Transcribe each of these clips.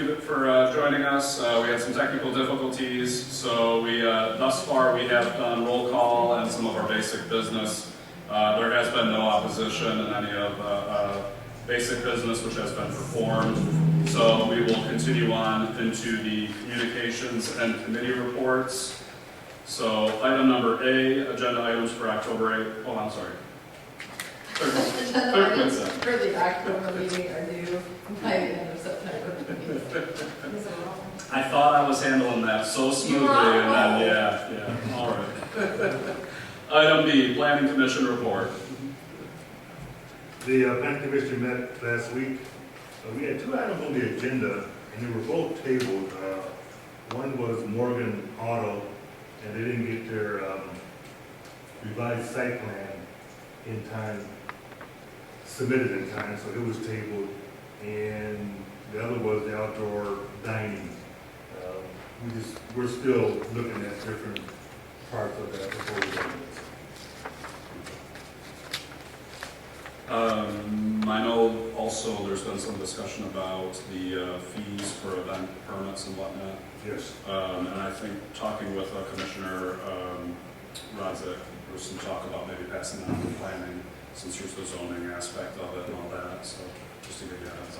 you for joining us. We had some technical difficulties, so we thus far we have done roll call and some of our basic business. There has been no opposition in any of basic business which has been performed. So we will continue on into the communications and committee reports. So item number A, agenda items for October 8th. Oh, I'm sorry. Agenda items for the October meeting are due by the end of September. I thought I was handling that so smoothly, and then, yeah, all right. Item B, Planning Commission report. The Planning Commission met last week. We had two items on the agenda, and they were both tabled. One was Morgan Auto, and they didn't get their revised site plan in time, submitted in time, so it was tabled. And the other was the outdoor dining. We're still looking at different parts of that before we go. I know also there's been some discussion about the fees for event permits and whatnot. Yes. And I think talking with Commissioner Rodzik, there was some talk about maybe passing that on to planning, since there's the zoning aspect of it and all that, so just to give you a heads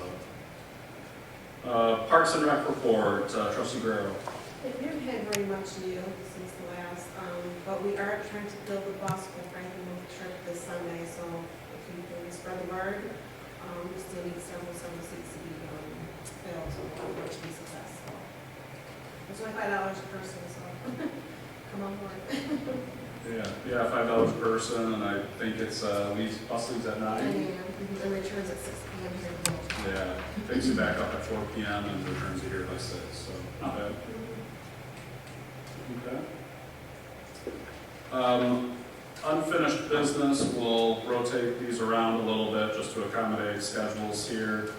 up. Parks and Rec report, Trustee Guerrero. We haven't had very much new since the last, but we are trying to build the bus for Franklin trip this Sunday, so if you can spread the word, we still need several seats to be filled, so we'll be successful. It's only $5 a person, so come on board. Yeah, $5 a person, and I think it's bus leaves at 9. And returns at 6 p.m. here in Milton. Yeah, takes you back up at 4 p.m. and returns you here by 6, so not bad. Okay. Unfinished business, we'll rotate these around a little bit just to accommodate schedules here.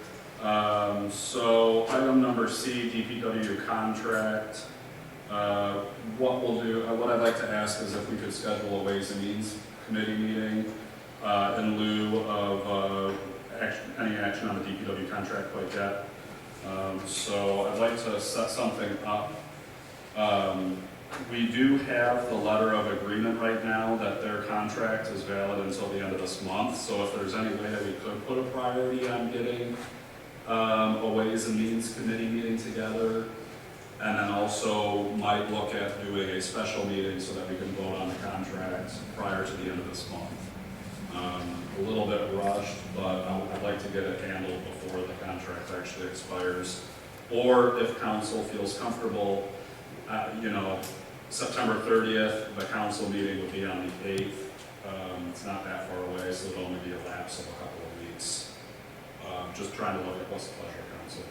So item number C, DPW contract. What we'll do, what I'd like to ask is if we could schedule a Ways and Means Committee meeting in lieu of any action on the DPW contract quite yet. So I'd like to set something up. We do have the letter of agreement right now that their contract is valid until the end of this month. So if there's any way that we could put a priority on getting a Ways and Means Committee meeting together, and then also might look at doing a special meeting so that we can vote on the contract prior to the end of this month. A little bit rushed, but I'd like to get it handled before the contract actually expires. Or if council feels comfortable, September 30th, the council meeting will be on the 8th. It's not that far away, so it'll only be a lapse of a couple of weeks. Just trying to look at what's the pleasure of council.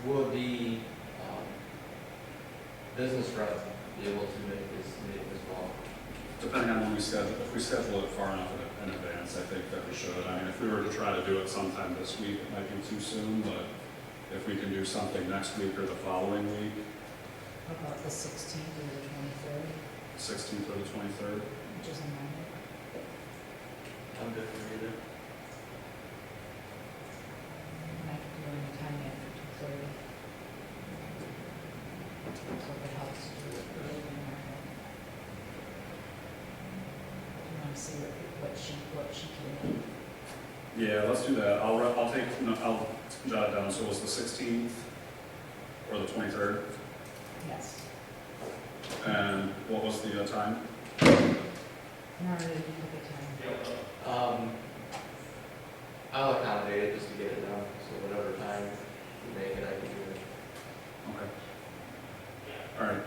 Will the business rep be able to make this meeting as well? Depending on when we schedule, if we schedule it far enough in advance, I think that we should. I mean, if we were to try to do it sometime this week, it might be too soon, but if we can do something next week or the following week. How about the 16th or the 23rd? 16th or the 23rd? Which is a Monday. I'm good for either. I could do any time after 2:30. So if it helps to do it early in the morning. You want to see what she can. Yeah, let's do that. I'll jot it down. So it was the 16th or the 23rd? Yes. And what was the time? In order to give it time. I'll accommodate it just to get it done, so whatever time you make it, I can do it. Okay. All right.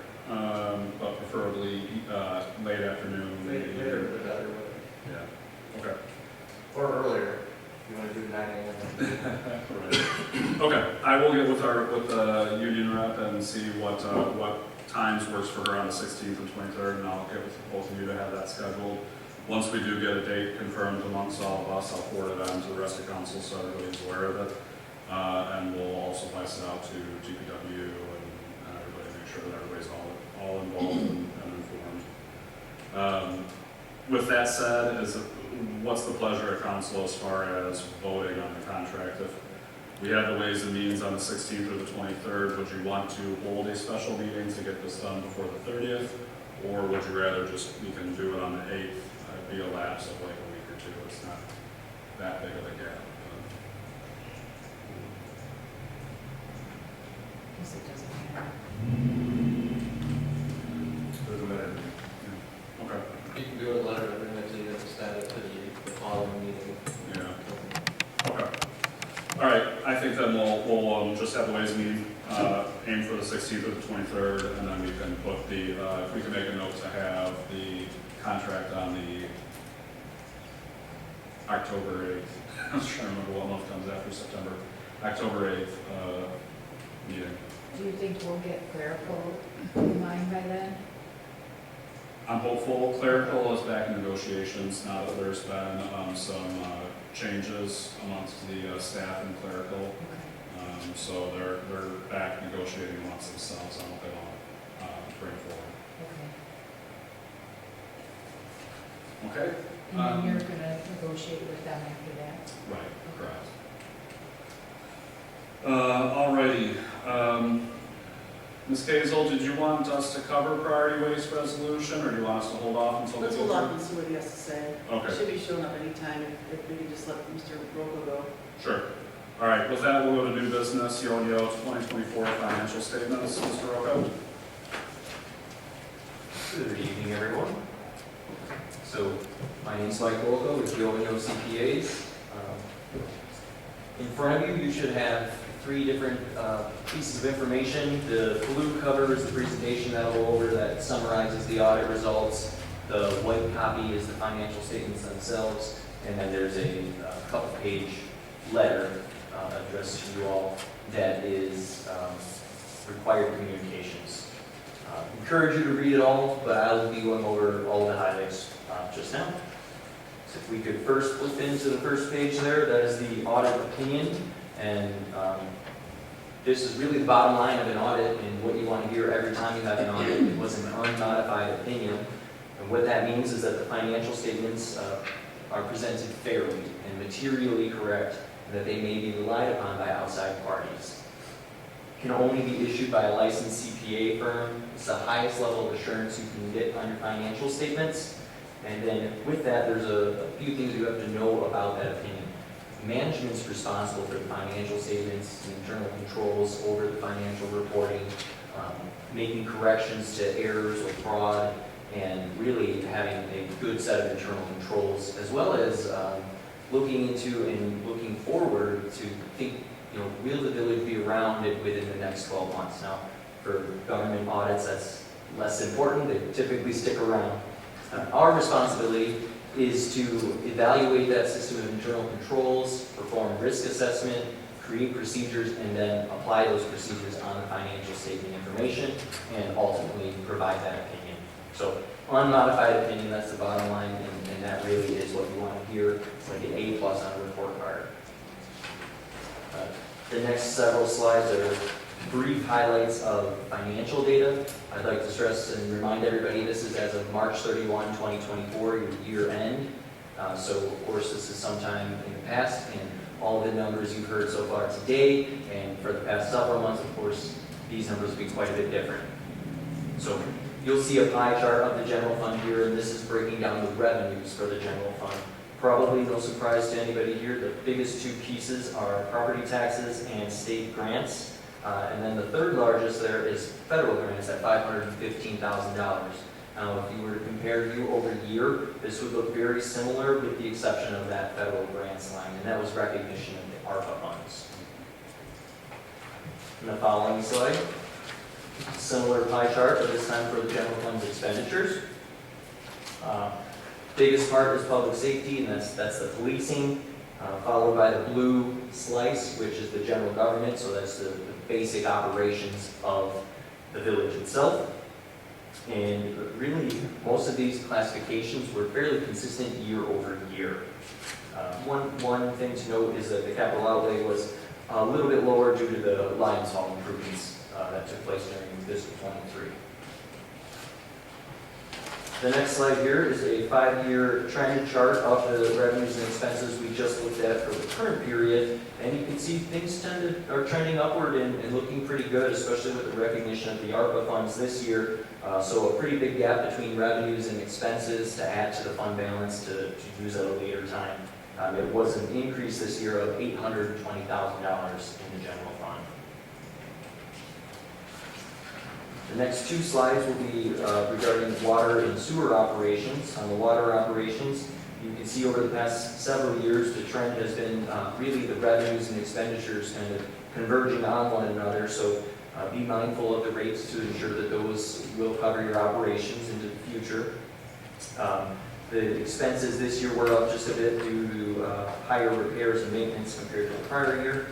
But preferably late afternoon. Later, the better. Yeah. Okay. Or earlier, if you want to do 9 a.m. Right. Okay. I will get with the union rep and see what times works for her on the 16th and 23rd, and I'll get with both of you to have that scheduled. Once we do get a date confirmed amongst all of us, I'll forward it on to the rest of council so everybody's aware of it. And we'll also pass it out to DPW and everybody to make sure that everybody's all involved and informed. With that said, what's the pleasure of council as far as voting on the contract? contract. If we have the Ways and Means on the 16th or the 23rd, would you want to hold a special meeting to get this done before the 30th? Or would you rather just, we can do it on the 8th, be a lapse of like a week or two, it's not that big of a gap. Guess it doesn't matter. Doesn't matter. Okay, You can do a letter of enmity that's added to the following meeting. yeah, okay. All right, I think then we'll just have the Ways and Means, aim for the 16th or the 23rd, and then we can put the, if we can make a note to have the contract on the October 8th. I'm just trying to remember what month comes after September. October 8th, meeting. Do you think we'll get clerical in line by then? I'm hopeful. Clerical is back in negotiations now that there's been some changes amongst the staff and clerical. Okay. So they're back negotiating amongst themselves on what they want to bring forward. Okay. Okay? And then you're gonna negotiate with them after that? Right, correct. Alrighty. Ms. Kazel, did you want us to cover priority waste resolution, or do you want us to hold off until they Let's get hold off there? and see what he has to say. Okay. Should be showing up anytime if we could just let Mr. Rocco go. Sure. All right, with that, we'll go to new business, Yo-Yo 2024 financial statements. Mr. Rocco? Good evening, everyone. So, my name is Mike Rocco with Yo-Yo CPAs. In front of you, you should have three different pieces of information. The blue covers the presentation that I'll go over that summarizes the audit results. The white copy is the financial statements themselves. And then there's a couple-page letter addressed to you all that is required communications. Encourage you to read it all, but I will be going over all the highlights just now. So if we could first flip into the first page there, that is the audit opinion. And this is really the bottom line of an audit and what you want to hear every time you have an audit. It was an unmodified opinion. And what that means is that the financial statements are presented fairly and materially correct, and that they may be relied upon by outside parties. Can only be issued by a licensed CPA firm. It's the highest level of assurance you can get on your financial statements. And then with that, there's a few things you have to know about that opinion. Management's responsible for the financial statements, the internal controls over the financial reporting, making corrections to errors or fraud, and really having a good set of internal controls, as well as looking into and looking forward to think, will the village be around it within the next 12 months? Now, for government audits, that's less important. They typically stick around. Our responsibility is to evaluate that system of internal controls, perform risk assessment, create procedures, and then apply those procedures on the financial statement information, and ultimately provide that opinion. So, unmodified opinion, that's the bottom line, and that really is what you want to hear. It's like an A+ on a report card. The next several slides are brief highlights of financial data. I'd like to stress and remind everybody this is as of March 31, 2024, your year end. So of course this is sometime in the past, and all the numbers you've heard so far today and for the past several months, of course, these numbers will be quite a bit different. So you'll see a pie chart of the general fund here, and this is breaking down the revenues for the general fund. Probably no surprise to anybody here, the biggest two pieces are property taxes and state grants. And then the third largest there is federal grants at $515,000. Now, if you were to compare year over year, this would look very similar with the exception of that federal grants line, and that was recognition of the ARPA funds. In the following slide, similar pie chart, but this time for the general fund's expenditures. Biggest part is public safety, and that's the policing, followed by the blue slice, which is the general government, so that's the basic operations of the village itself. And really, most of these classifications were fairly consistent year over year. One thing to note is that the capital outlay was a little bit lower due to the Lions Hall improvements that took place during fiscal '23. The next slide here is a 5-year trend chart of the revenues and expenses we just looked at for the current period. And you can see things are trending upward and looking pretty good, especially with the recognition of the ARPA funds this year. So a pretty big gap between revenues and expenses to add to the fund balance to use at a later time. It was an increase this year of $820,000 in the general fund. The next 2 slides will be regarding water and sewer operations. On the water operations, you can see over the past several years, the trend has been really the revenues and expenditures kind of converging on one another. So be mindful of the rates to ensure that those will cover your operations into the future. The expenses this year were up just a bit due to higher repairs and maintenance compared to the prior year.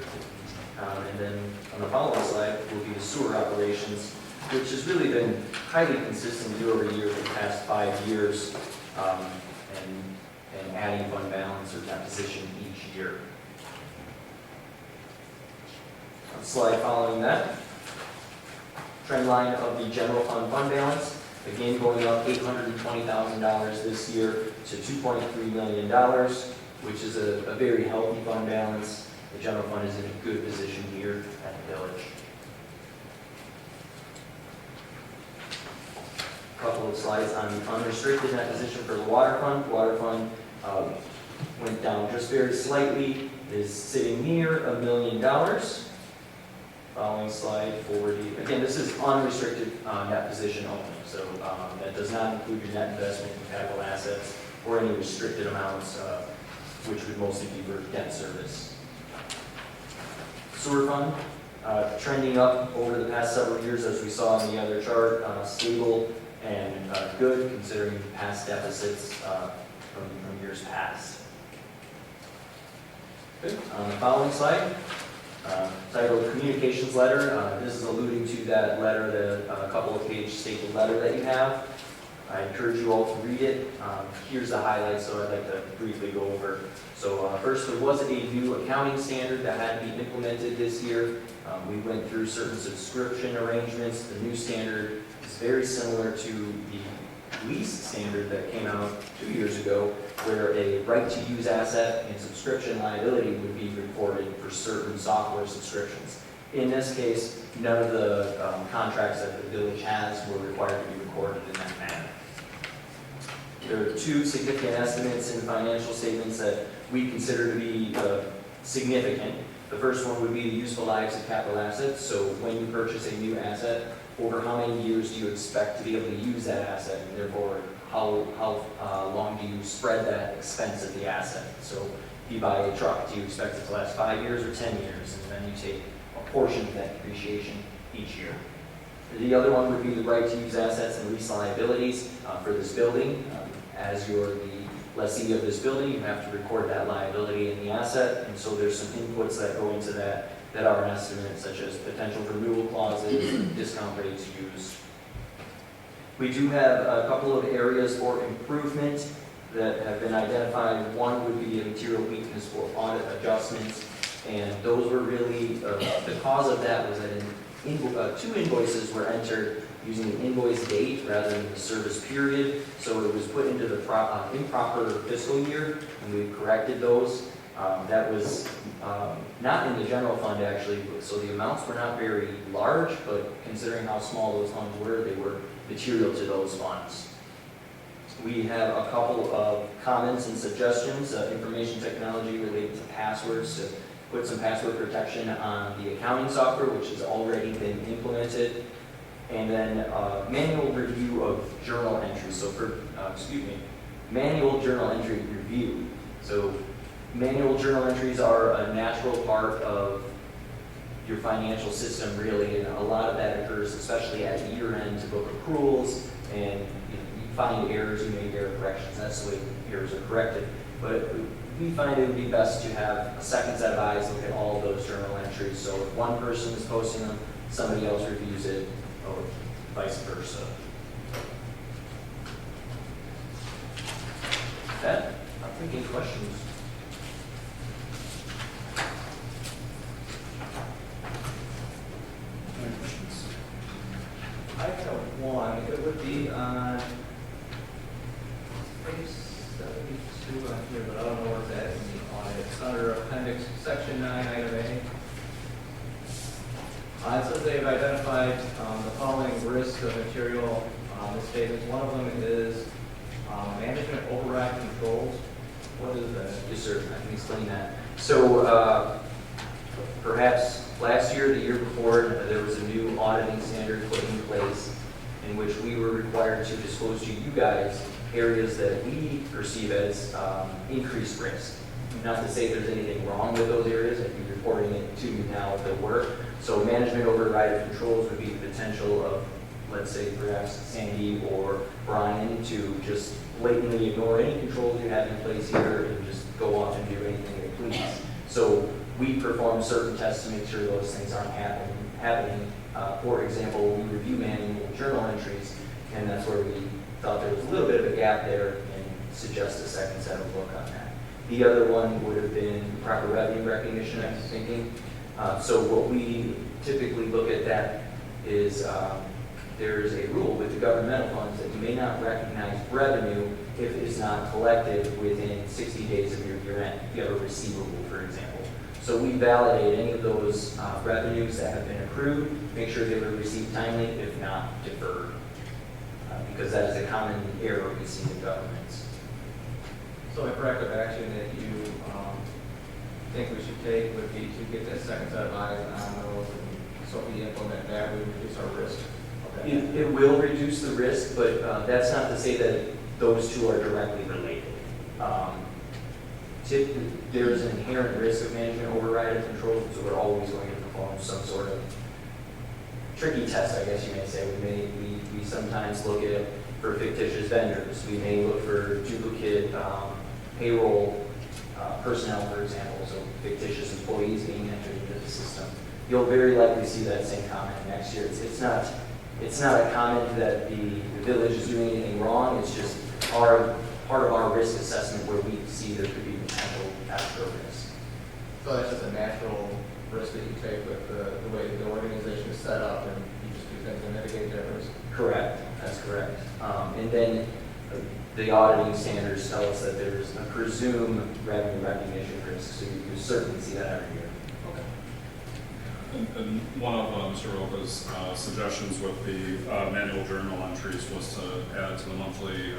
And then on the following slide will be the sewer operations, which has really been highly consistent year over year for the past 5 years, and adding fund balance or deposition each year. On slide following that, trend line of the general fund balance, again going up $820,000 this year to $2.3 million, which is a very healthy fund balance. The general fund is in a good position here at the village. Couple of slides on the unrestricted net position for the water fund. Water fund went down just very slightly, is sitting near $1 million. Following slide for the, again, this is unrestricted net position only, so that does not include your net investment in capital assets or any restricted amounts, which would mostly be for debt service. Sewer fund, trending up over the past several years, as we saw in the other chart, stable and good considering past deficits from years past. Good. On the following slide, titled Communications Letter. This is alluding to that letter, the couple of page stapled letter that you have. I encourage you all to read it. Here's the highlights, so I'd like to briefly go over. So first, there was a new accounting standard that had to be implemented this year. We went through certain subscription arrangements. The new standard is very similar to the lease standard that came out 2 years ago, where a right-to-use asset and subscription liability would be reported for certain software subscriptions. In this case, none of the contracts that the village has were required to be recorded in that manner. There are 2 significant estimates in financial statements that we consider to be significant. The first one would be the useful lives of capital assets. So when you purchase a new asset, over how many years do you expect to be able to use that asset, and therefore how long do you spread that expense of the asset? So if you buy a truck, do you expect it to last 5 years or 10 years? And then you take a portion of that depreciation each year. The other one would be the right to use assets and lease liabilities for this building. As you're the lessee of this building, you have to record that liability in the asset, and so there's some inputs that go into that are an estimate, such as potential renewal clauses, discount rates used. We do have a couple of areas for improvement that have been identified. One would be a material weakness for audit adjustments, and those were really, the cause of that was that 2 invoices were entered using the invoice date rather than the service period, so it was put into the improper fiscal year, and we corrected those. That was not in the general fund actually, so the amounts were not very large, but considering how small those funds were, they were material to those funds. We have a couple of comments and suggestions, information technology related to passwords, to put some password protection on the accounting software, which has already been implemented. And then manual review of journal entries. So for, manual journal entry review. So manual journal entries are a natural part of your financial system, really, and a lot of that occurs, especially at year end, to book accruals, and you find errors, you make error corrections. That's the way errors are corrected. But we find it would be best to have a second set of eyes look at all of those journal entries. So if one person is posting them, somebody else reviews it, or vice versa. That, I'm thinking questions. I have one, it would be on line item A. It says they've identified the following risks of material misstatements. One of them is management override controls. What is that? Yes, sir, I can explain that. So perhaps last year, the year before, there was a new auditing standard put in place in which we were required to disclose to you guys areas that we perceive as increased risk. Not to say there's anything wrong with those areas, I'd be reporting it to you now if there were. So management override of controls would be the potential of, let's say, perhaps Sandy or Brian to just blatantly ignore any controls you have in place here and just go off and do anything they please. So we perform certain tests to make sure those things aren't happening. For example, we review manual journal entries, and that's where we thought there was a little bit of a gap there and suggest a second set of look on that. The other one would have been proper revenue recognition, I'm thinking. So what we typically look at that is there's a rule with the governmental funds that you may not recognize revenue if it is not collected within 60 days of your year end. If you have a receivable, for example. So we validate any of those revenues that have been accrued, make sure they were received timely, if not deferred. Because that is a common error we see in governments. So a corrective action that you think we should take would be to get that second set of eyes on those, and so if we implement that, we reduce our risk. Okay. It will reduce the risk, but that's not to say that those two are directly related. There is an inherent risk of management override of control, so we're always going to perform some sort of tricky test, I guess you may say. We sometimes look at for fictitious vendors. We may look for duplicate payroll personnel, for example, so fictitious employees being entered into the system. You'll very likely see that same comment next year. It's not a comment that the village is doing anything wrong. It's just part of our risk assessment where we see there could be potential extra risk. So that's just a natural risk that you take with the way the organization is set up, and you just do things to mitigate that risk. Correct, that's correct. And then the auditing standards tell us that there's a presumed revenue recognition risk, so you certainly see that every year. And one of Mr. Roca's suggestions with the manual journal entries was to add to the monthly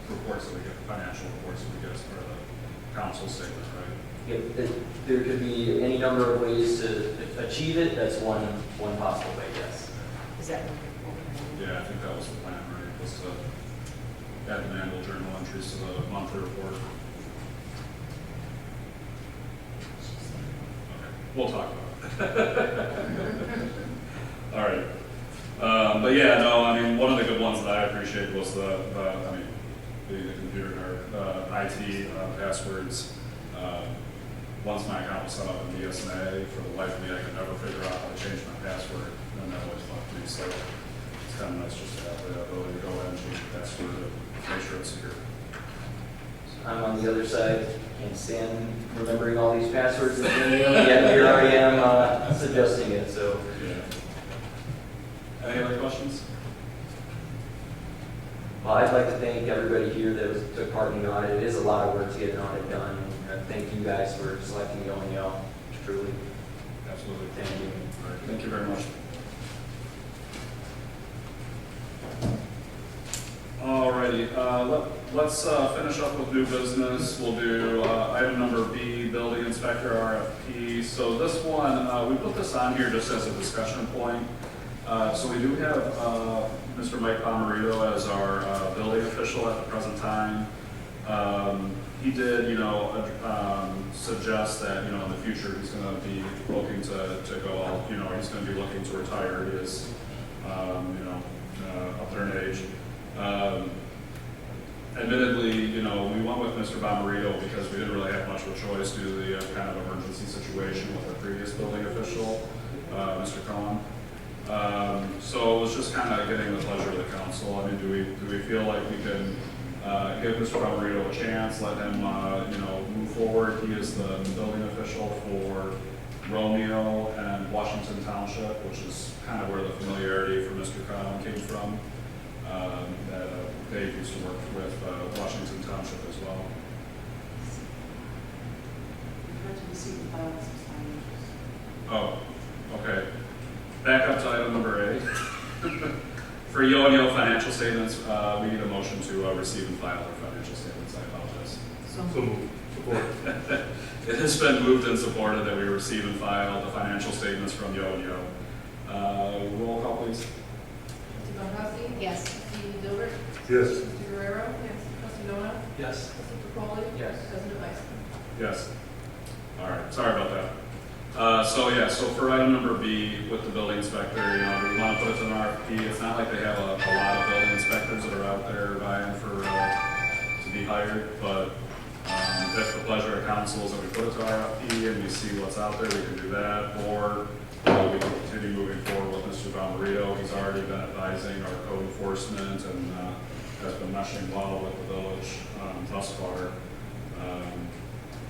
reports that we get, financial reports that we get for the council statement, right? Yeah, there could be any number of ways to achieve it. That's one possible way, yes. Is that one? Yeah, I think that was the plan, right? Was to add the manual journal entries to the monthly report. Okay, we'll talk about it. All right. But yeah, no, I mean, one of the good ones that I appreciated was the computer nerd, IT passwords. Once my account was set up in BSNA, for the life of me, I could never figure out how to change my password, and that always fucked me. So it's kind of nice just to have the ability to go ahead and change the password and make sure it's secure. I'm on the other side, can't stand remembering all these passwords, and yet here I am suggesting it. So, yeah. Any other questions? well, I'd like to thank everybody here that took part in the audit. It is a lot of work to get an audit done. And thank you guys for selecting the ONEO. Truly, Absolutely. thank you. All right, thank you very much. Alrighty, let's finish up with new business. We'll do item number B, building inspector RFP. So this one, we put this on here just as a discussion point. So we do have Mr. Mike Pomerito as our building official at the present time. He did, suggest that, in the future, he's going to be looking to go, he's going to be looking to retire. He is, up there in age. Admittedly, we went with Mr. Bomarito because we didn't really have much of a choice due to the kind of emergency situation with our previous building official, Mr. Cohen. So it was just kind of getting the pleasure of the council. I mean, do we feel like we can give Mr. Bomarito a chance, let him, move forward? He is the building official for Romeo and Washington Township, which is kind of where the familiarity for Mr. Cohen came from. That Dave used to work with Washington Township as well. Have to receive and file some signatures. Oh, okay. Back up to item number A. For Yo financial statements, we need a motion to receive and file our financial statements. I apologize. So moved. Support. It has been moved and supported that we receive and file the financial statements from Yo. Roll call, please. Trustee Pombana? Yes. Trustee Gilbert? Yes. Trustee Guerrero? Yes. Trustee Dona? Yes. Trustee Capoli? Yes. President Weiss? Yes. All right, sorry about that. So for item number B with the building inspector, we want to put it to an RFP. It's not like they have a lot of building inspectors that are out there vying for, to be hired, but if the pleasure of council is that we put it to RFP and we see what's out there, we can do that, or we can continue moving forward with Mr. Bomarito. He's already been advising our code enforcement and has been meshing well with the village thus far.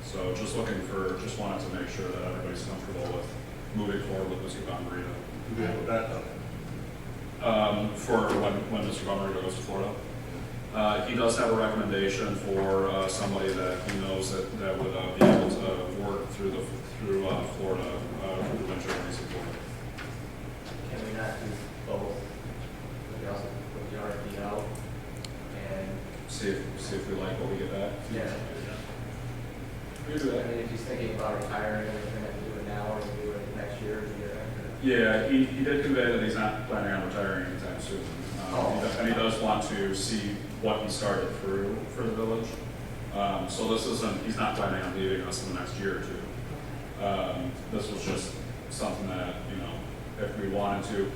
So just wanted to make sure that everybody's comfortable with moving forward with Mr. Bomarito. Do we have a backup? For when Mr. Bomarito goes to Florida. He does have a recommendation for somebody that he knows that would be able to work through Florida, through the winter when he's in Florida. Can we not do both? We also put the RFP out and, See if we like what we get back. yeah. We can do I that. mean, if he's thinking about retiring, we're gonna have to do it now or we do it next year or the year after. Yeah, he did convey that he's not planning on retiring anytime soon. And he does want to see what he started through for the village. So he's not planning on leaving us in the next year or two. This was just something that, if we wanted to,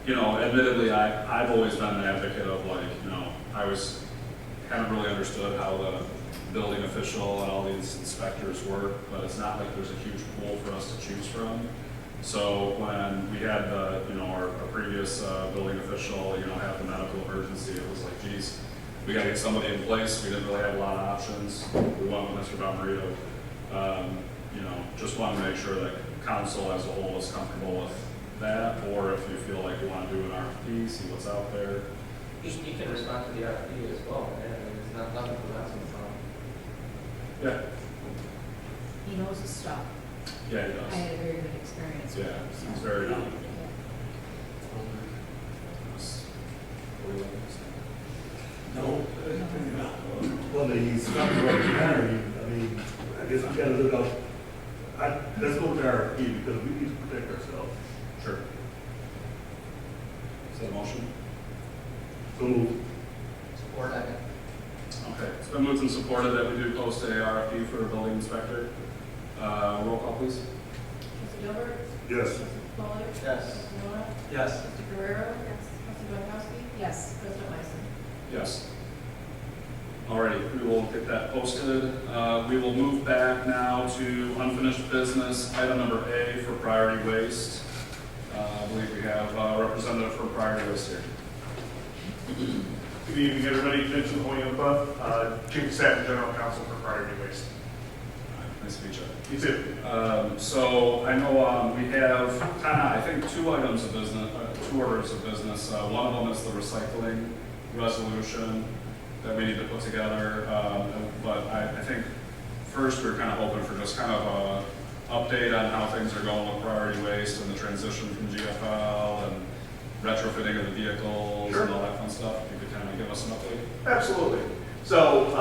admittedly, I've always been an advocate of haven't really understood how the building official and all these inspectors work, but it's not like there's a huge pool for us to choose from. So when we had our previous building official, have the medical emergency, it was like, geez, we got to get somebody in place. We didn't really have a lot of options. We went with Mr. Bomarito. Just want to make sure that council as a whole is comfortable with that, or if you feel like you want to do an RFP, see what's out there. You can respond to the RFP as well, man. I mean, it's nothing for us. Yeah, He knows his stuff. yeah, he I does. had a very good experience with Yeah, him. he's very knowledgeable. No. Well, he's not the right manner. I guess we gotta look up, let's go to RFP because we need to protect ourselves. Sure. Is that a motion? So moved. Support. Okay, it's been moved and supported that we do post a RFP for a building inspector. Roll call, please. Trustee Gilbert? Yes. Trustee Capoli? Yes. Trustee Dona? Yes. Trustee Guerrero? Yes. Trustee Pombana? Yes. President Weiss? Yes. Alrighty, we will get that posted. We will move back now to unfinished business, item number A for priority waste. I believe we have a representative from priority waste here. Good evening, everybody. Vincent Hoyampa, Chief of Staff and General Counsel for Priority Waste. Nice to meet you. You too. So I know we have I think two items of business, two orders of business. One of them is the recycling resolution that we need to put together. But I think first we're kind of hoping for just kind of a update on how things are going with priority waste and the transition from GFL and retrofitting of the vehicles Sure. and all that fun stuff. If you could kind of give us an update. Absolutely. So,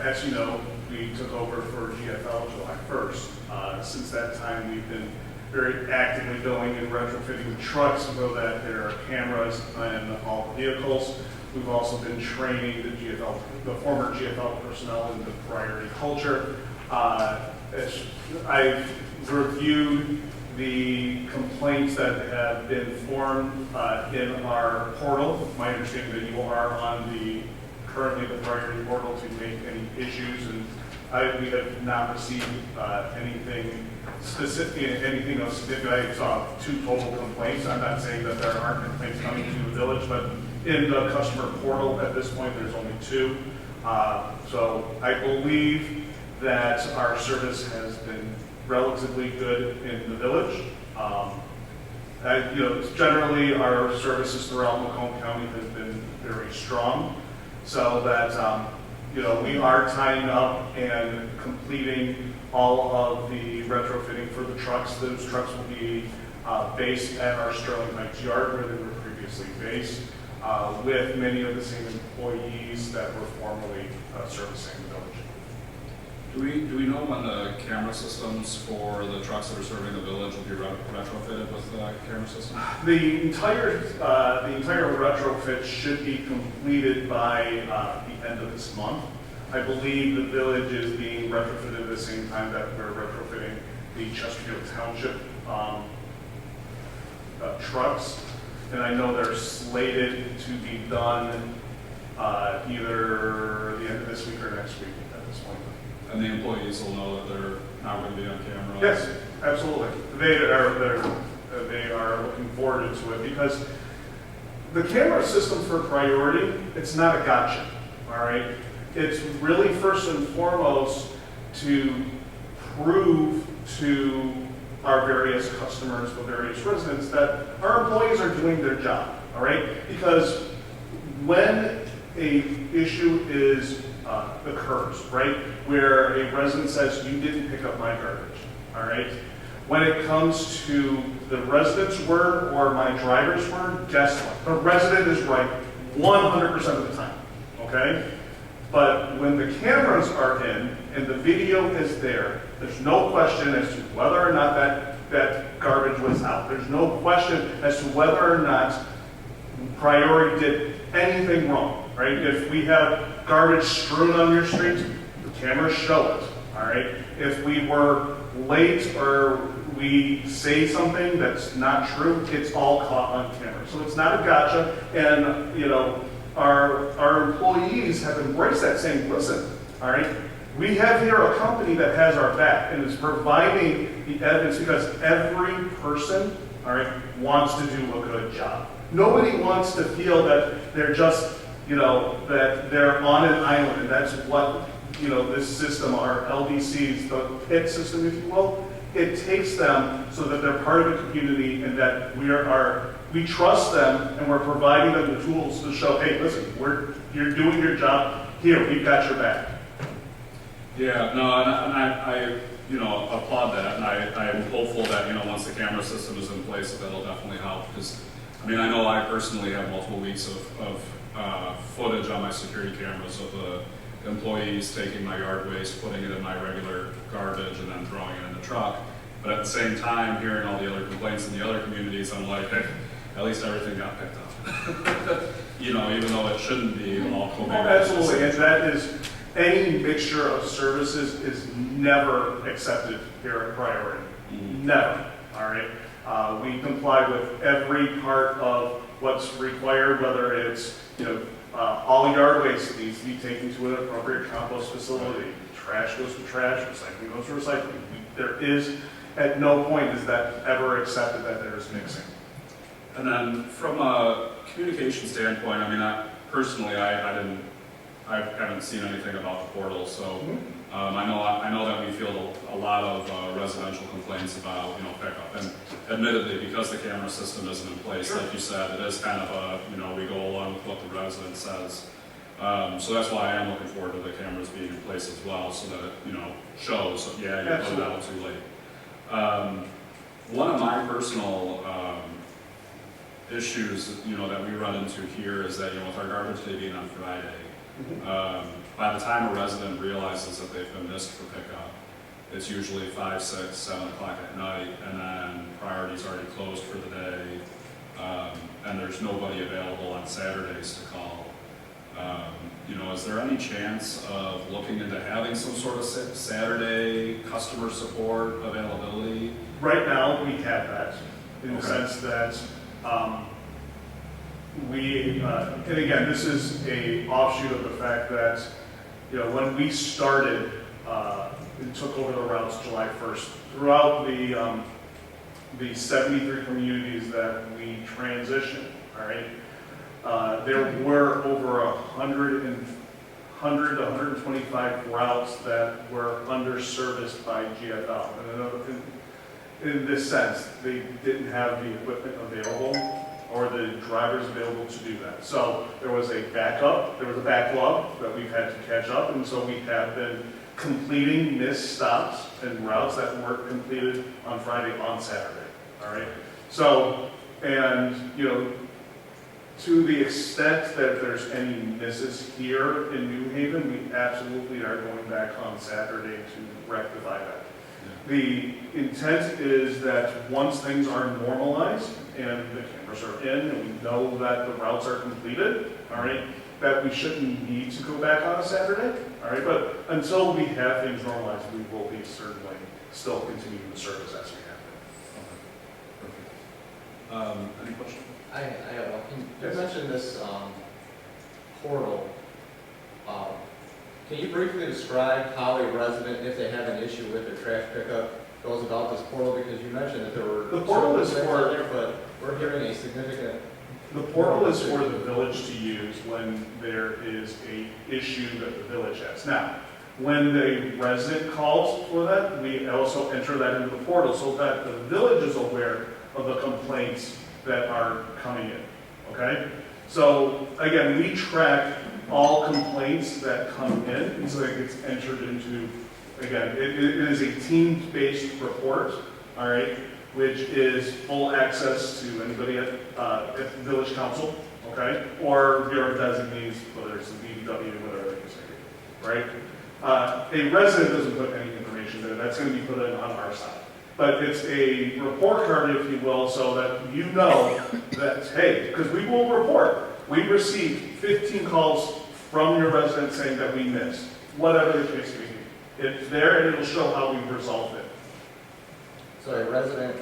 as you know, we took over for GFL July 1st. Since that time, we've been very actively going and retrofitting the trucks so that there are cameras in all the vehicles. We've also been training the former GFL personnel in the priority culture. As I've reviewed the complaints that have been formed in our portal. My understanding that you are on currently the priority portal to make any issues, and we have not received anything specific, anything of significance. I saw 2 total complaints. I'm not saying that there aren't complaints coming to the village, but in the customer portal at this point, there's only 2. So I believe that our service has been relatively good in the village. Generally our services throughout Macomb County have been very strong, so that we are tying up and completing all of the retrofitting for the trucks. Those trucks will be based at our Sterling Heights yard where they were previously based, with many of the same employees that were formerly servicing the village. Do we know when the camera systems for the trucks that are serving the village will be retrofitted with camera systems? The entire retrofit should be completed by the end of this month. I believe the village is being retrofitted at the same time that we're retrofitting the Chesterfield Township trucks. And I know they're slated to be done either the end of this week or next week at this point. And the employees will know that they're not going to be on camera? Yes, absolutely. They are looking forward to it because the camera system for priority, it's not a gotcha, all right? It's really first and foremost to prove to our various customers, the various residents, that our employees are doing their job, all right? Because when a issue occurs, right, where a resident says, you didn't pick up my garbage, all right? When it comes to the resident's word or my driver's word, guess what? The resident is right 100% of the time, okay? But when the cameras are in and the video is there, there's no question as to whether or not that garbage was out. There's no question as to whether or not Priority did anything wrong, right? If we have garbage strewn on your street, the cameras show it, all right? If we were late or we say something that's not true, it's all caught on camera. So it's not a gotcha, and you know, our employees have embraced that, saying, listen, all right, we have here a company that has our back and is providing the evidence because every person, all right, wants to do a good job. Nobody wants to feel that they're just, you know, that they're on an island, and that's what, you know, this system, our LDCs, the PIT system, if you will, it takes them so that they're part of a community and that we trust them and we're providing them the tools to show, hey, listen, you're doing your job. Here, we've got your back. Yeah, no, and I you know, applaud that, and I'm hopeful that, you know, once the camera system is in place, that'll definitely help. Because, I mean, I know I personally have multiple weeks of footage on my security cameras of the employees taking my yard waste, putting it in my regular garbage, and then throwing it in the truck. But at the same time, hearing all the other complaints in the other communities, I'm like, hey, at least everything got picked up. You know, even though it shouldn't be all co-managed. Absolutely, and that is, any mixture of services is never accepted here at Priority. Never, all right? We comply with every part of what's required, whether it's, you know, all yard waste needs to be taken to an appropriate compost facility. Trash goes to trash, recycling goes to recycling. There is, at no point is that ever accepted that there is mixing. And then from a communication standpoint, I mean, I haven't seen anything about the portal, so I know that we field a lot of residential complaints about, you know, pickup. And admittedly, because the camera system isn't in place, like you said, it is kind of a, you know, we go along with what the resident says. So that's why I am looking forward to the cameras being in place as well, so that it, you know, shows, yeah, you put it out too late. One of my personal issues, you know, that we run into here is that, you know, with our garbage day being on Friday, by the time a resident realizes that they've been missed for pickup, it's usually 5, 6, 7 o'clock at night, and then Priority's already closed for the day, and there's nobody available on Saturdays to call. You know, is there any chance of looking into having some sort of Saturday customer support availability? Right now, we have that, in the sense that and again, this is a offshoot of the fact that, you know, when we started and took over the routes July 1st, throughout the 73 communities that we transitioned, all right, there were over 100 to 125 routes that were underserviced by GFL. And in this sense, they didn't have the equipment available or the drivers available to do that. So there was a backlog that we've had to catch up, and so we have been completing missed stops and routes that weren't completed on Friday on Saturday, all right? So, and, you know, to the extent that there's any misses here in New Haven, we absolutely are going back on Saturday to rectify that. The intent is that once things are normalized and the cameras are in and we know that the routes are completed, all right, that we shouldn't need to go back on a Saturday, all right? But until we have things normalized, we will be certainly still continuing the service as we have been. Any questions? I have one. You mentioned this portal. Can you briefly describe how a resident, if they have an issue with their trash pickup, goes about this portal? Because you mentioned that there were The portal is things for- out there, but we're hearing a significant. The portal is for the village to use when there is a issue that the village has. Now, when the resident calls for that, we also enter that into the portal so that the village is aware of the complaints that are coming in, okay? So, again, we track all complaints that come in, and so it gets entered into, again, it is a team-based report, all right, which is full access to anybody at the village council, okay, or your designees, whether it's the BDW, whatever they say, right? A resident doesn't put any information there, that's going to be put in on our side. But it's a report card, if you will, so that you know that, hey, because we will report, we received 15 calls from your resident saying that we missed, whatever the case may be. It's there and it'll show how we resolved it. So a resident,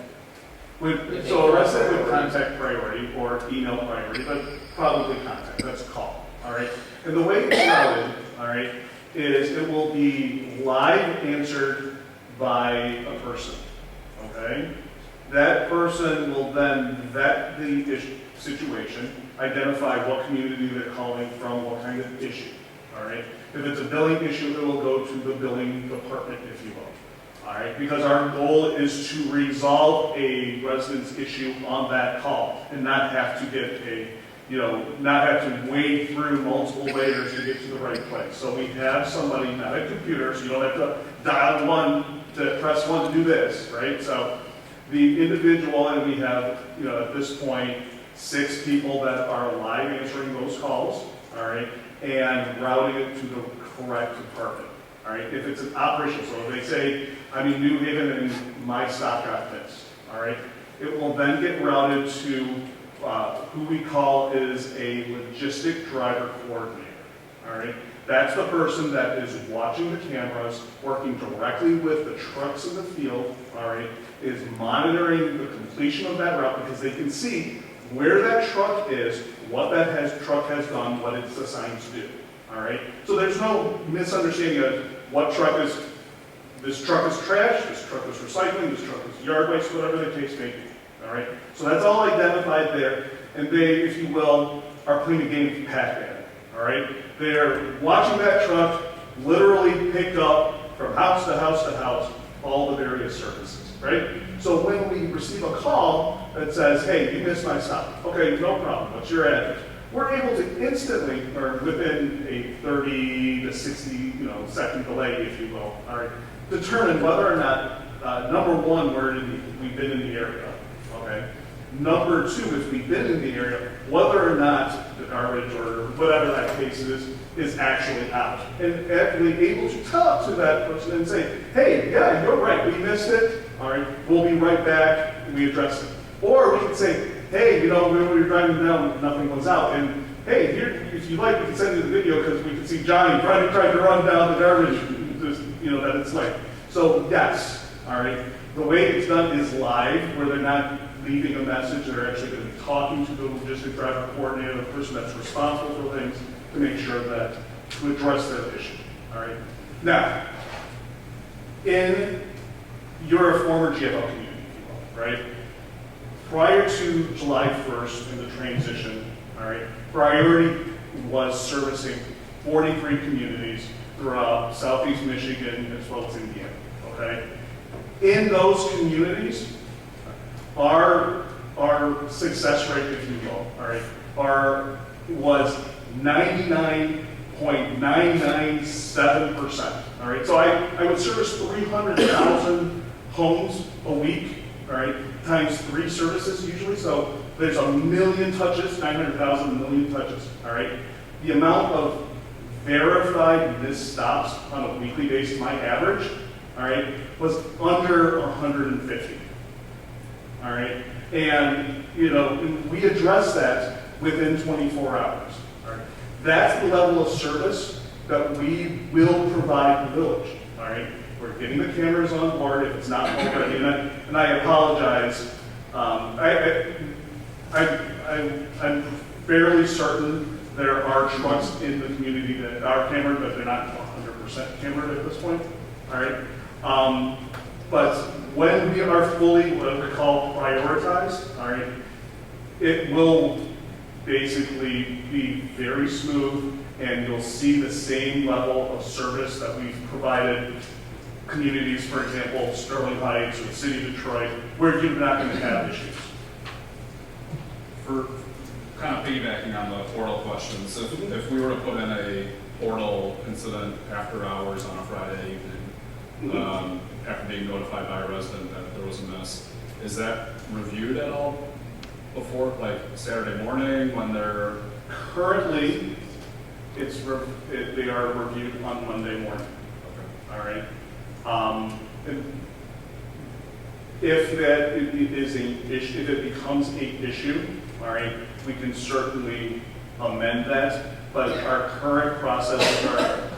So a resident would contact priority or email priority, but probably contact, that's a call, all right? And the way it's routed, all right, is it will be live answered by a person, okay? That person will then vet the situation, identify what community they're calling from, what kind of issue, all right? If it's a billing issue, it will go to the billing department, if you will, all right? Because our goal is to resolve a resident's issue on that call and not have to get not have to wade through multiple layers to get to the right place. So we have somebody, not a computer, so you don't have to dial one to press one to do this, right? So the individual, and we have, at this point, 6 people that are live answering those calls, all right, and routing it to the correct department, all right? If it's an operation, so if they say, I'm in New Haven and my stop got missed, all right, it will then get routed to who we call is a logistic driver coordinator, all right? That's the person that is watching the cameras, working directly with the trucks in the field, all right, is monitoring the completion of that route because they can see where that truck is, what that truck has done, what it's assigned to do, all right? So there's no misunderstanding of what truck is, this truck is trash, this truck is recycling, this truck is yard waste, whatever the case may be, all right? So that's all identified there, and they, if you will, are playing a game of Pac-Man, all right? They're watching that truck literally pick up from house to house to house all the various services, right? So when we receive a call that says, hey, you missed my stop. Okay, no problem. What's your address? We're able to instantly, or within a 30 to 60 second delay, if you will, all right, determine whether or not, number one, we've been in the area, okay? Number 2, if we've been in the area, whether or not the garbage or whatever that case is actually out. And actually able to talk to that person and say, hey, yeah, you're right, we missed it, all right, we'll be right back, and we address it. Or we can say, hey, when we were driving down, nothing was out, and hey, here, if you like, we can send you the video because we can see Johnny trying to run down the garbage, just, that it's late. So yes, all right, the way it's done is live, where they're not leaving a message, they're actually going to be talking to the logistic driver coordinator, the person that's responsible for things, to make sure that, to address that issue, all right? Now, you're a former GFL community, right? Prior to July 1st in the transition, all right, Priority was servicing 43 communities throughout Southeast Michigan as well as Indiana, okay? In those communities, our success rate, if you will, all right, was 99.997%. all right? So I would service 300,000 homes a week, all right, times 3 services usually, so there's 1 million touches, 900,000, 1 million touches, all right? The amount of verified missed stops on a weekly basis, my average, all right, was under 150, all right? And, you know, we address that within 24 hours, all right? That's the level of service that we will provide the village, all right? We're getting the cameras on board if it's not already, and I apologize. I'm fairly certain there are trucks in the community that are cambered, but they're not 100% cambered at this point, all right? But when we are fully, what we call prioritized, all right, it will basically be very smooth, and you'll see the same level of service that we've provided communities, for example, Sterling Heights or the city of Detroit, where you're not going to have issues. For kind of piggybacking on the portal questions, if we were to put in a portal incident after hours on a Friday evening, after being notified by a resident that there was a miss, is that reviewed at all before, like Saturday morning when they're? Currently, they are reviewed on Monday morning. Okay. All right. If that is a issue, if it becomes a issue, all right, we can certainly amend that. But our current process with our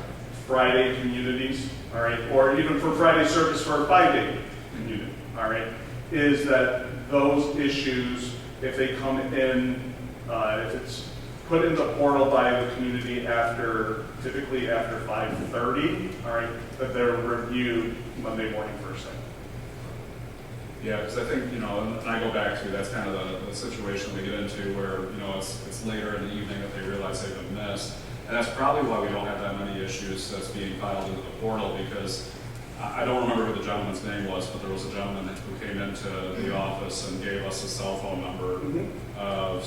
Friday communities, all right, or even for Friday service for a 5-day community, all right, is that those issues, if they come in, if it's put in the portal by the community typically after 5:30, all right, that they're reviewed Monday morning first thing. Yeah, because I think, you know, and I go back to, that's kind of the situation we get into where, you know, it's later in the evening that they realize they've been missed. And that's probably why we don't have that many issues that's being filed into the portal, because I don't remember who the gentleman's name was, but there was a gentleman who came into the office and gave us a cell phone number of,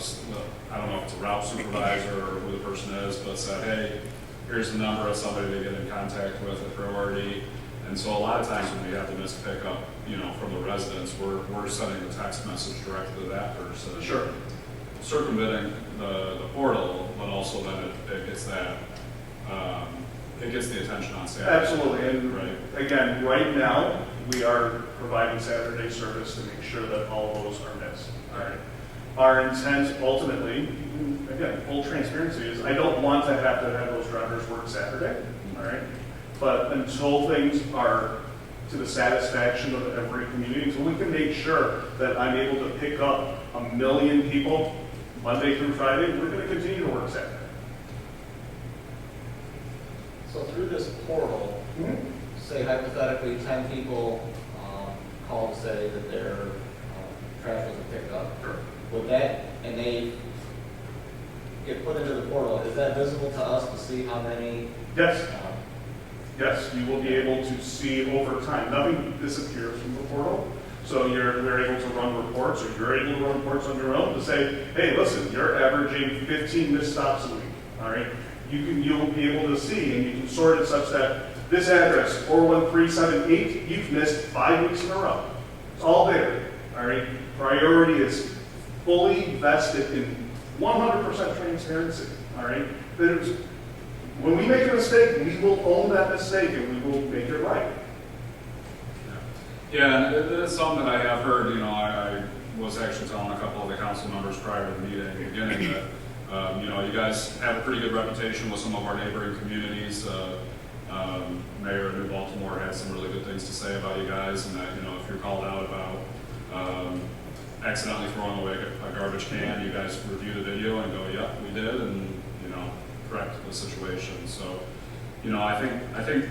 I don't know if it's a route supervisor or who the person is, but said, hey, here's the number of somebody to get in contact with at priority. And so a lot of times when we have the missed pickup, you know, from the residents, we're sending the text message directly to that person. Sure. Circumventing the portal, but also then it gets that, it gets the attention on Saturday. Absolutely, and Right. again, right now, we are providing Saturday service to make sure that all those are missed, all right? Our intent ultimately, again, full transparency, is I don't want to have those drivers work Saturday, all right? But until things are to the satisfaction of every community, until we can make sure that I'm able to pick up 1 million people Monday through Friday, we're going to continue to work Saturday. So through this portal, say hypothetically 10 people call to say that their trash wasn't picked up. Sure. Would that, and they get put into the portal, is that visible to us to see how many? Yes. Yes, you will be able to see over time. Nothing disappears from the portal. So we're able to run reports, or you're able to run reports on your own to say, hey, listen, you're averaging 15 missed stops a week. All right. You'll be able to see, and you can sort it such that this address, 41378, you've missed 5 weeks in a row. It's all there. All right. Priority is fully vested in 100% transparency. All right. When we make a mistake, we will own that mistake and we will make it right. Yeah, and it is something that I have heard, you know, I was actually telling a couple of the council members prior to the meeting at the beginning that, you know, you guys have a pretty good reputation with some of our neighboring communities. Mayor of New Baltimore had some really good things to say about you guys, and that, you know, if you're called out about accidentally throwing away a garbage can, you guys review the video and go, yep, we did, and, you know, correct the situation. So, you know, I think,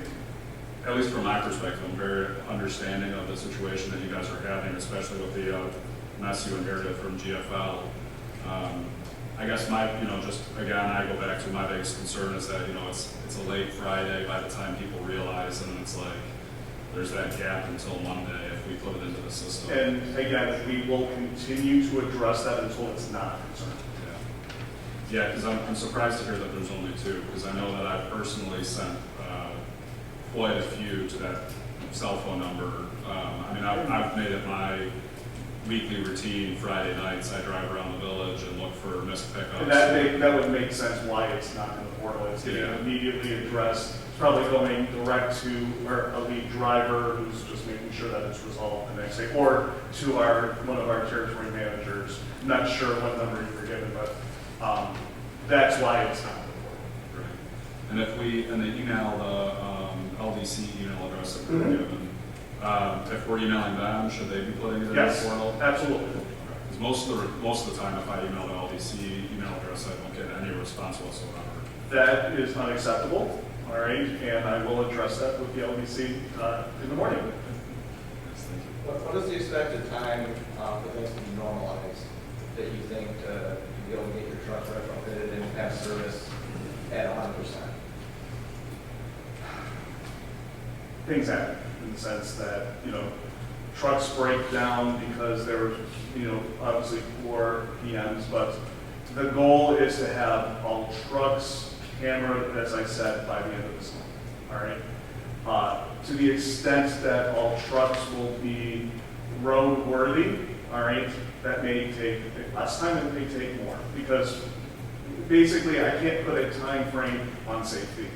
at least from my perspective, I'm very understanding of the situation that you guys are having, especially with the mess you inherited from GFL. I guess you know, just again, I go back to my biggest concern is that, you know, it's a late Friday by the time people realize, and it's like, there's that gap until Monday if we put it into the system. And again, we will continue to address that until it's not a concern. Yeah, because I'm surprised to hear that there's only 2, because I know that I've personally sent quite a few to that cell phone number. I mean, I've made it my weekly routine, Friday nights, I drive around the village and look for missed pickups. And that would make sense why it's not in the portal. It's getting Yeah. immediately addressed. It's probably going direct to a lead driver who's just making sure that it's resolved the next day, or to one of our territory managers. I'm not sure what number you were given, but that's why it's not in the portal. Right. And if we, and the email, the LDC email address that we're given, if we're emailing them, should they be putting it in the Yes, portal? absolutely. Because most of the time, if I email the LDC email address, I don't get any response whatsoever. That is unacceptable, all right, and I will address that with the LDC in the morning. Yes, thank you. What is the expected time for things to be normalized, that you think to be able to get your trucks retrofitted and have service at 100%? Things happen in the sense that, trucks break down because they're, obviously 4 PMs, but the goal is to have all trucks cameraed, as I said, by the end of this month, all right? To the extent that all trucks will be roadworthy, all right, that may take less time, it may take more, because basically I can't put a time frame on safety,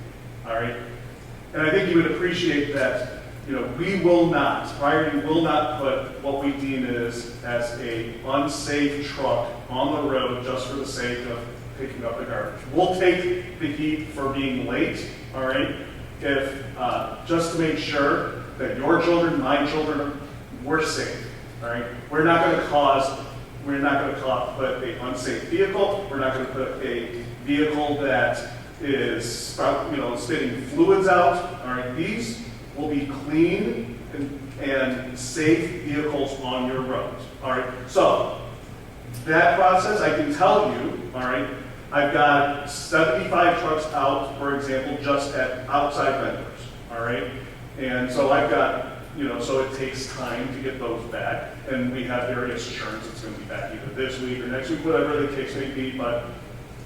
all right? And I think you would appreciate that, Priority will not put what we deem as a unsafe truck on the road just for the sake of picking up the garbage. We'll take the heat for being late, all right? If, just to make sure that your children, my children, we're safe, all right? We're not gonna put an unsafe vehicle, we're not gonna put a vehicle that is, spitting fluids out, all right? These will be clean and safe vehicles on your roads, all right? So, that process, I can tell you, all right, I've got 75 trucks out, for example, just at outside vendors, all right? And so I've got, so it takes time to get those back, and we have various assurance it's gonna be back either this week or next week, whatever the case may be, but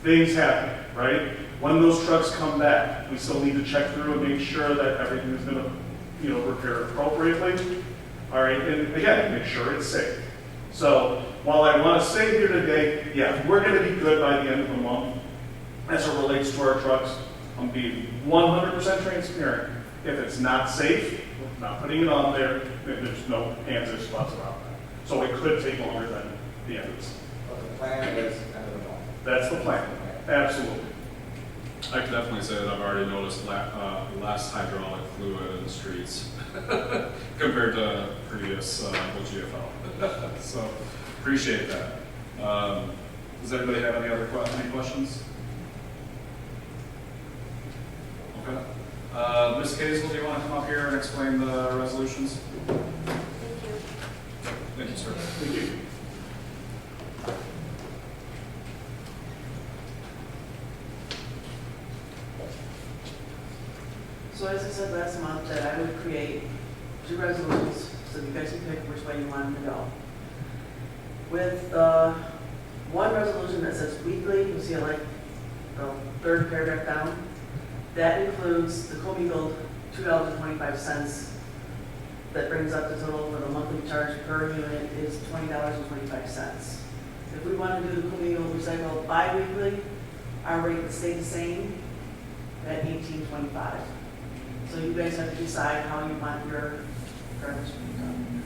things happen, right? When those trucks come back, we still need to check through and make sure that everything's gonna, repair appropriately. All right, and again, make sure it's safe. So while I want to say here today, yeah, we're gonna be good by the end of the month as it relates to our trucks. I'm being 100% transparent. If it's not safe, we're not putting it on there, then there's no ands or spots about that. So it could take longer than the end of this. But the plan is end of the month. That's the plan, absolutely. I can definitely say that I've already noticed less hydraulic fluid in the streets compared to previous GFL. So appreciate that. Does anybody have any questions? Okay. Ms. Kazel, do you want to come up here and explain the resolutions? Thank you. Thank you, sir. Thank you. So as I said last month, that I would create 2 resolutions, so you guys can pick which way you want them to go. With one resolution that says weekly, you'll see it like the 3rd paragraph down. That includes the commingled $2.25. That brings up the total for the monthly charge per unit is $20.25. If we want to do the commingled recycle bi-weekly, our rate would stay the same at $18.25. So you guys have to decide how you want your garbage to be done.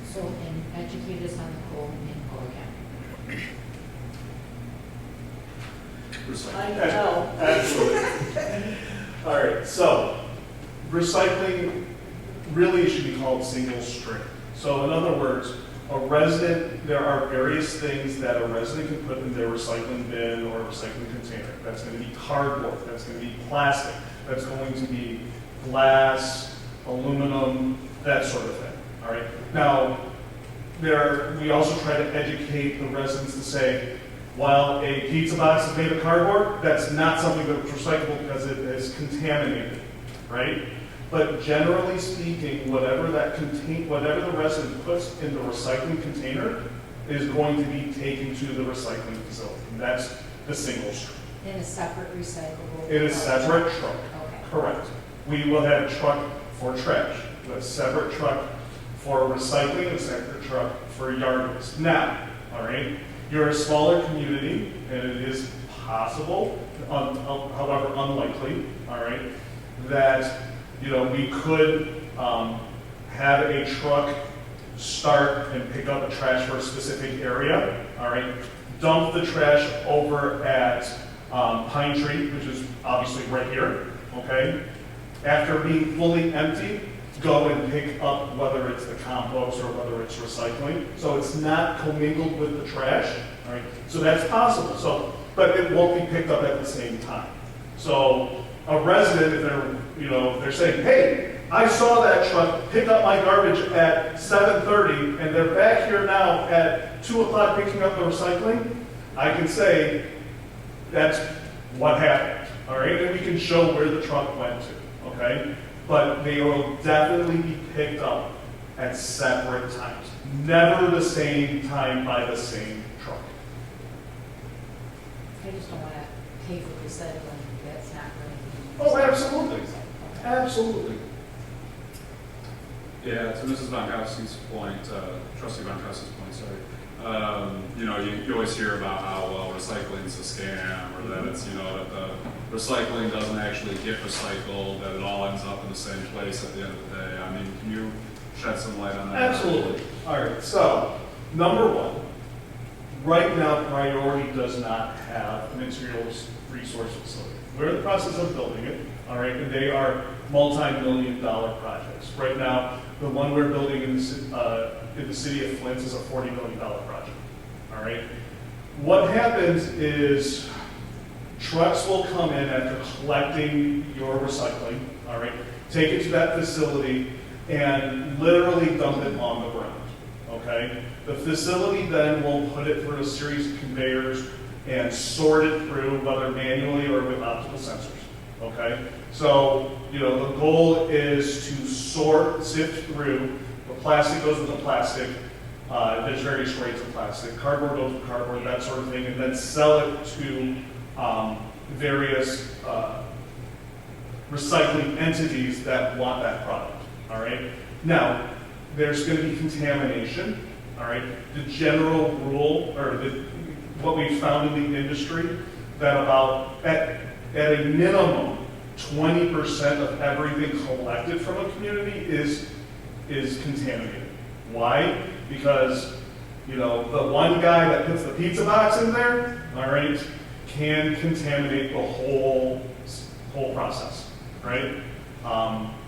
So, and educate us on the coal again. I know. Absolutely. All right, so recycling really should be called single stream. So in other words, there are various things that a resident can put in their recycling bin or recycling container. That's going to be cardboard, that's going to be plastic, that's going to be glass, aluminum, that sort of thing. All right. Now, we also try to educate the residents to say, while a pizza box is made of cardboard, that's not something that's recyclable because it is contaminated, right? But generally speaking, whatever the resident puts in the recycling container is going to be taken to the recycling facility. And that's the single stream. In a separate recyclable? In a separate truck. Okay. Correct. We will have a truck for trash, a separate truck for recycling, a separate truck for yard waste. Now, all right, you're a smaller community, and it is possible, however unlikely, all right, that, you know, we could have a truck start and pick up the trash for a specific area, all right, dump the trash over at Pine Tree, which is obviously right here, okay? After being fully empty, go and pick up whether it's the compost or whether it's recycling. So it's not commingled with the trash, all right? So that's possible. So, but it won't be picked up at the same time. So a resident, if they're, you know, they're saying, hey, I saw that truck pick up my garbage at 7:30, and they're back here now at 2 o'clock picking up the recycling, I can say that's what happened, all right? And we can show where the truck went to, okay? But they will definitely be picked up at separate times. Never the same time by the same truck. I just don't want to pay for recycling, that's not really. Oh, absolutely. Absolutely. Yeah, to Mrs. Bonkowski's point, Trustee Bonkowski's point, sorry. You know, you always hear about how, well, recycling's a scam, or that it's, you know, that the recycling doesn't actually get recycled, that it all ends up in the same place at the end of the day. I mean, can you shed some light on that? Absolutely. All right, so, number one, right now, Priority does not have a materials resource facility. We're in the process of building it, all right, and they are multi-million-dollar projects. Right now, the one we're building in the city of Flint is a $40 million project, all right? What happens is trucks will come in after collecting your recycling, all right, take it to that facility and literally dump it on the ground, okay? The facility then will put it through a series of conveyors and sort it through, whether manually or with optical sensors, okay? So, you know, the goal is to sift through. The plastic goes with the plastic. There's various grades of plastic. Cardboard goes with cardboard, that sort of thing, and then sell it to various recycling entities that want that product, all right? Now, there's going to be contamination, all right? The general rule, or what we've found in the industry, that about, at a minimum, 20% of everything collected from a community is contaminated. Why? Because, you know, the one guy that puts the pizza box in there, all right, can contaminate the whole process, right?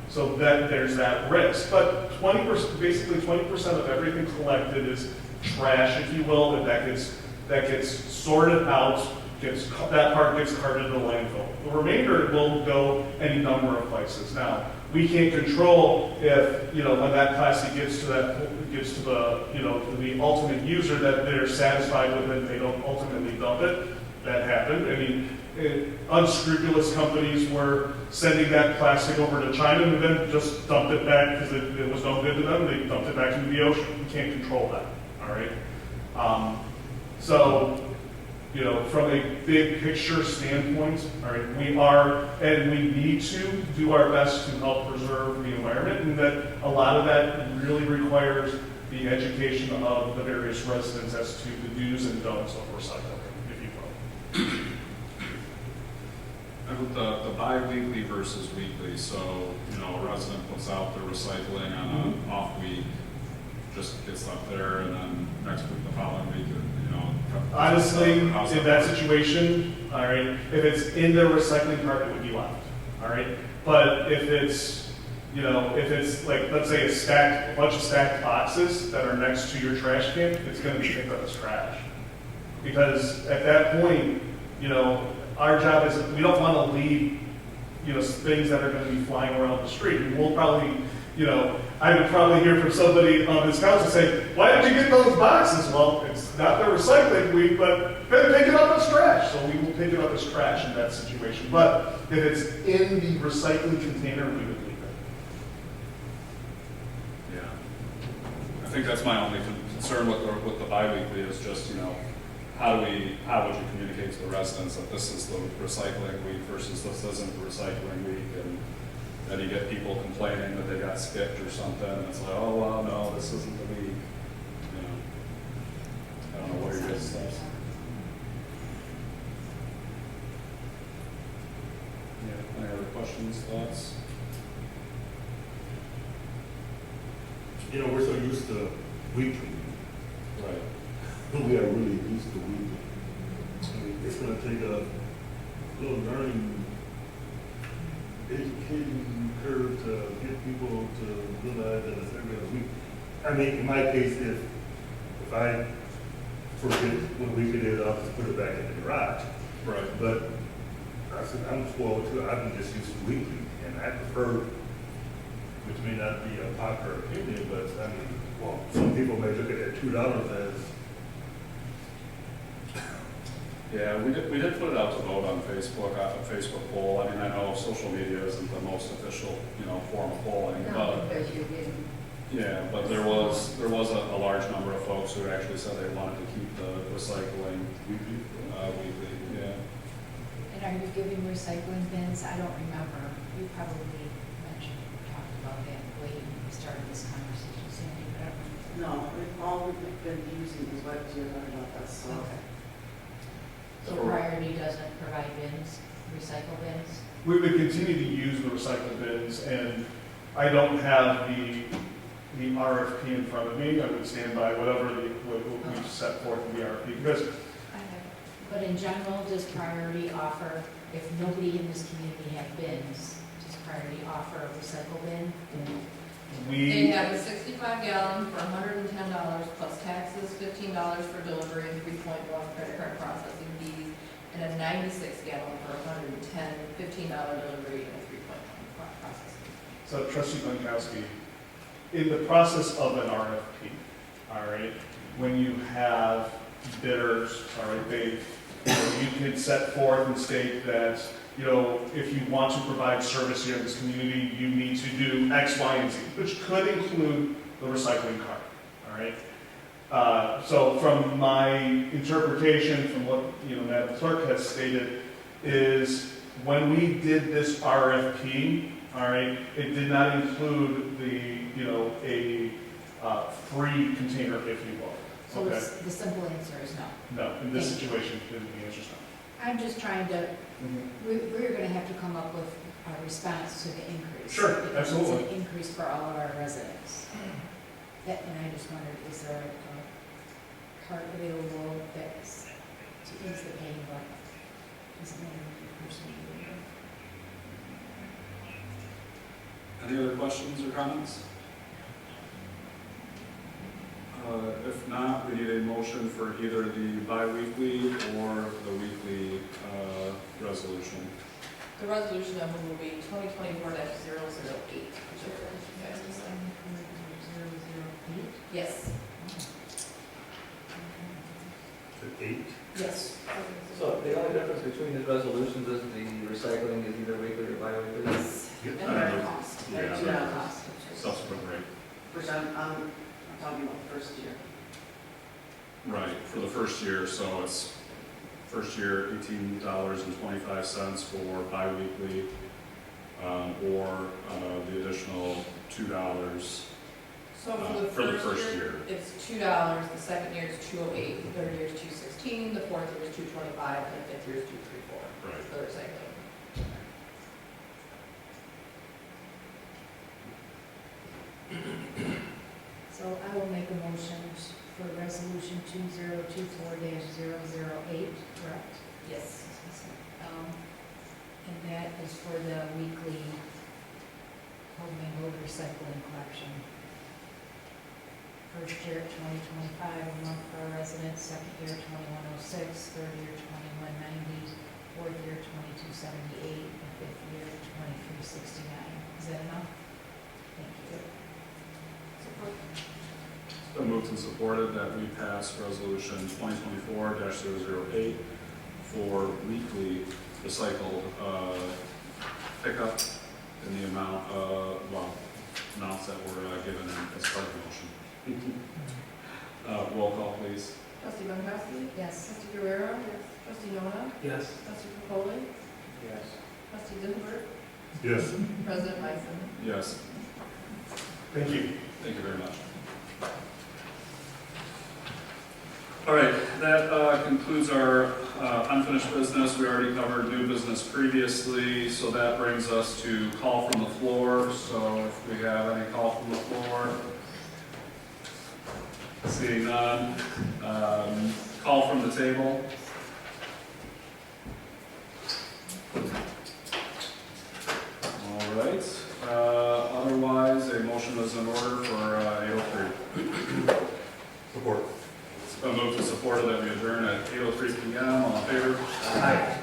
So that there's that risk. But 20%, basically 20% of everything collected is trash, if you will, and that gets sorted out. That part gets carted to the landfill. The remainder will go any number of places. Now, we can't control if, you know, when that plastic gets to the, you know, to the ultimate user, that they're satisfied with it, they don't ultimately dump it. That happened. I mean, unscrupulous companies were sending that plastic over to China and then just dumped it back because it was no good to them. They dumped it back into the ocean. We can't control that. All right. So, you know, from a big picture standpoint, all right, we are, and we need to do our best to help preserve the environment, and that a lot of that really requires the education of the various residents as to the do's and don'ts of recycling, if you will. And with the bi-weekly versus weekly, so, you know, a resident puts out their recycling on an off week, just gets left there, and then next week, the following week, you know. Honestly, in that situation, all right, if it's in the recycling cart, it would be left, all right? But if it's, you know, if it's like, let's say a bunch of stacked boxes that are next to your trash can, it's gonna be picked up as trash. Because at that point, you know, our job is, we don't wanna leave, you know, things that are gonna be flying around the street. And we'll probably, you know, I would probably hear from somebody on this council say, why did you get those boxes? Well, it's not the recycling week, but then pick it up as trash. So we will pick it up as trash in that situation. But if it's in the recycling container, we would leave it. Yeah. I think that's my only concern with the bi-weekly is just, you know, how would you communicate to the residents that this is the recycling week versus this isn't the recycling week? And And you get people complaining that they got skipped or something, and it's like, oh, well, no, this isn't the week, you know. I don't know what your guys' thoughts. Yeah, any other questions, thoughts? You know, we're so used to weekly. Right. We are really used to weekly. I mean, it's gonna take a little learning, education curve to get people to realize that it's every other week. I mean, in my case, if I forget what week it is, I'll just put it back in the garage. Right. But I said, I'm spoiled too, I've been just used to weekly, and I prefer, which may not be a popular opinion, but I mean, well, some people may look at that $2 as, Yeah, we did put it out to vote on Facebook, a Facebook poll. I mean, I know social media isn't the most official, you know, form of polling, No, but, because you're getting, yeah, but there was a large number of folks who actually said they wanted to keep the recycling weekly, yeah. and are you giving recycling bins? I don't remember. You probably mentioned, talked about that way you started this conversation, Sandy, but I don't No, all we've been using is what you learned about that, so. remember. Okay. So Priority doesn't provide bins, recycle bins? We would continue to use the recycle bins, and I don't have the RFP in front of me. I would stand by whatever what we've set forth in the RFP, because But in general, does Priority offer, if nobody in this community have bins, does Priority offer a recycle bin? They we, have a 65-gallon for $110 plus taxes, $15 for delivery, and 3.1 credit card processing fees, and a 96-gallon for $110, $15 delivery, and a 3.1 processing fee. so trustee Pankowski, in the process of an RFP, all right, when you have bidders, all right, you can set forth and state that, you know, if you want to provide service here in this community, you need to do X, Y, and Z, which could include the recycling cart, all right? So from my interpretation, from what, you know, Madam Clerk has stated, is when we did this RFP, all right, it did not include the, you know, a free container, if you will. So Okay. the simple answer is no. No, in this situation, the answer is no. I'm just trying to, we're gonna have to come up with a response to the increase. Sure, Because absolutely. It's an increase for all of our residents. And I just wondered, is there a cart available that's to ease the pain, but isn't there a person doing it? Any other questions or comments? If not, we need a motion for either the bi-weekly or the weekly resolution. The resolution number will be 2024-008. Yes. the 8. Yes. So the only difference between the resolutions is the recycling is either weekly or bi-weekly? Yes. Yep. And their cost. Yeah, $2. Cost. subsequent rate. Which I'm talking about the first year. Right, for the first year, so it's first year $18.25 for bi-weekly, or the additional $2. So For the first year. It's $2, the second year is $208, the third year is $216, the fourth year is $225, and the fifth year is $234 Right. for the recycling. So I will make a motion for resolution 2024-008, correct? Yes. And that is for the weekly commingled recycling collection. First year at $20.25 a month for our residents, second year $21.06, third year $21.90, fourth year $22.78, and fifth year $23.69. Is that enough? Thank you. It's been moved and supported that we pass resolution 2024-008 for weekly recycled pickup in the amount of, amounts that were given as part of the motion. Roll call, please. Trustee Pankowski? Yes. Trustee Guerrero? Yes. Trustee Nona? Yes. Trustee Capoli? Yes. Trustee Dittenberg? Yes. President Bison. Yes. Thank you. Thank you very much. All right, that concludes our unfinished business. We already covered new business previously, so that brings us to call from the floor. So if we have any call from the floor, seeing none, call from the table. All right, otherwise, a motion is in order for 8:03. Support. It's been moved and supported that we adjourn at 8:03 PM. All in favor? Aye.